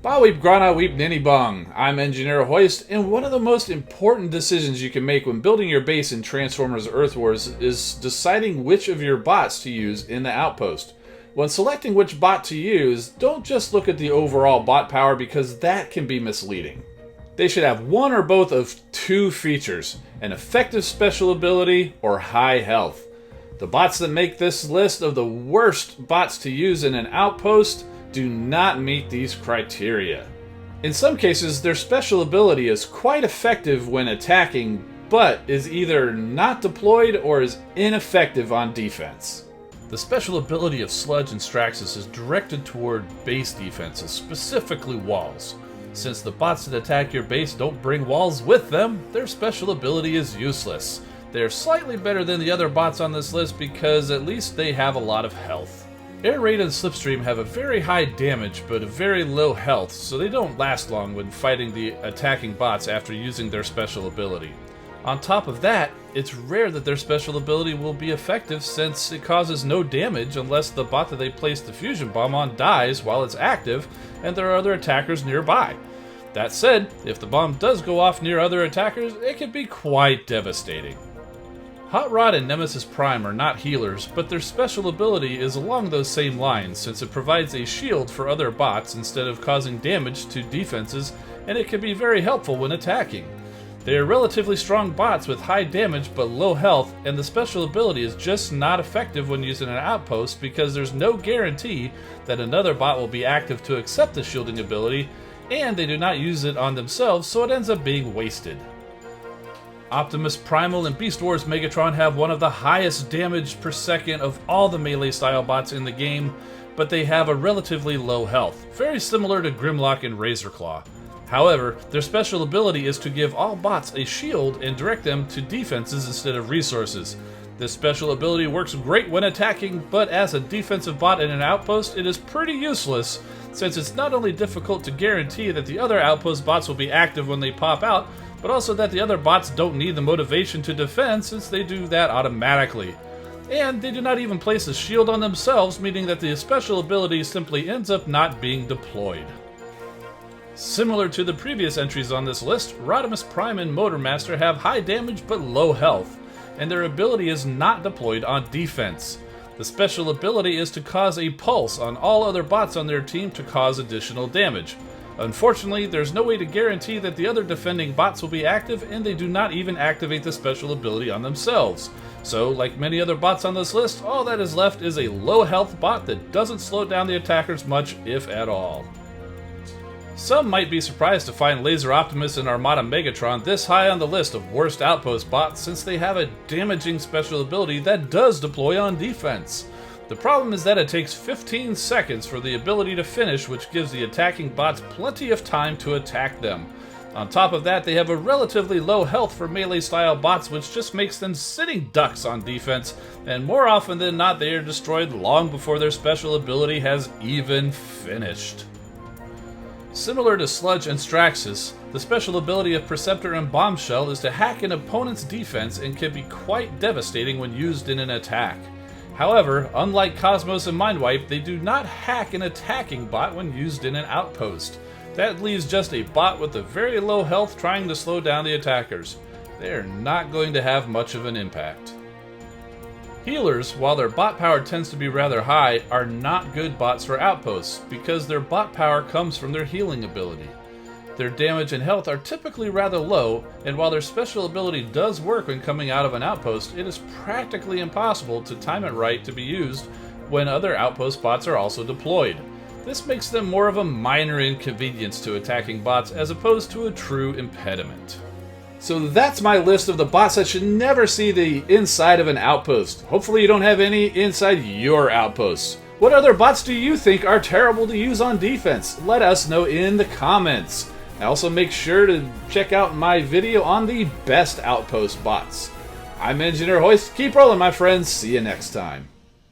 Ba weep grana weep ninny bong. I'm Engineer Hoist, and one of the most important decisions you can make when building your base in Transformers Earth Wars is deciding which of your bots to use in the outpost. When selecting which bot to use, don't just look at the overall bot power because that can be misleading. They should have one or both of two features, an effective special ability or high health. The bots that make this list of the worst bots to use in an outpost do not meet these criteria. In some cases, their special ability is quite effective when attacking, but is either not deployed or is ineffective on defense. The special ability of Sludge and STRAXUS is directed toward base defenses, specifically walls. Since the bots that attack your base don't bring walls with them, their special ability is useless. They're slightly better than the other bots on this list because at least they have a lot of health. Air Raid and Slipstream have a very high damage but a very low health, so they don't last long when fighting the attacking bots after using their special ability. On top of that, it's rare that their special ability will be effective since it causes no damage unless the bot that they place the fusion bomb on dies while it's active and there are other attackers nearby. That said, if the bomb does go off near other attackers, it can be quite devastating. Hot Rod and Nemesis Prime are not healers, but their special ability is along those same lines since it provides a shield for other bots instead of causing damage to defenses, and it can be very helpful when attacking. They are relatively strong bots with high damage but low health, and the special ability is just not effective when used in an outpost because there's no guarantee that another bot will be active to accept the shielding ability, and they do not use it on themselves, so it ends up being wasted. Optimus, Primal, and Beast Wars Megatron have one of the highest damage per second of all the melee style bots in the game, but they have a relatively low health, very similar to Grimlock and Razorclaw. However, their special ability is to give all bots a shield and direct them to defenses instead of resources. This special ability works great when attacking, but as a defensive bot in an outpost, it is pretty useless, since it's not only difficult to guarantee that the other outpost bots will be active when they pop out, but also that the other bots don't need the motivation to defend since they do that automatically. And they do not even place a shield on themselves, meaning that the special ability simply ends up not being deployed. Similar to the previous entries on this list, RODIMUS Prime and MOTORMASTER have high damage but low health, and their ability is not deployed on defense. The special ability is to cause a pulse on all other bots on their team to cause additional damage. Unfortunately, there's no way to guarantee that the other defending bots will be active, and they do not even activate the special ability on themselves. So, like many other bots on this list, all that is left is a low health bot that doesn't slow down the attackers much, if at all. Some might be surprised to find Laser Optimus and Armada Megatron this high on the list of worst outpost bots since they have a damaging special ability that does deploy on defense. The problem is that it takes 15 seconds for the ability to finish, which gives the attacking bots plenty of time to attack them. On top of that, they have a relatively low health for melee style bots, which just makes them sitting ducks on defense, and more often than not they are destroyed long before their special ability has even finished. Similar to Sludge and STRAXUS, the special ability of PERCEPTOR and BOMBSHELL is to hack an opponent's defense and can be quite devastating when used in an attack. However, unlike Cosmos and Mindwipe, they do not hack an attacking bot when used in an outpost. That leaves just a bot with a very low health trying to slow down the attackers. They are not going to have much of an impact. Healers, while their bot power tends to be rather high, are not good bots for outposts because their bot power comes from their healing ability. Their damage and health are typically rather low, and while their special ability does work when coming out of an outpost, it is practically impossible to time it right to be used when other outpost bots are also deployed. This makes them more of a minor inconvenience to attacking bots as opposed to a true impediment. So that's my list of the bots that should never see the inside of an outpost. Hopefully you don't have any inside your outposts. What other bots do you think are terrible to use on defense? Let us know in the comments. Also make sure to check out my video on the best outpost bots. I'm Engineer Hoist. Keep rolling, my friends. See you next time.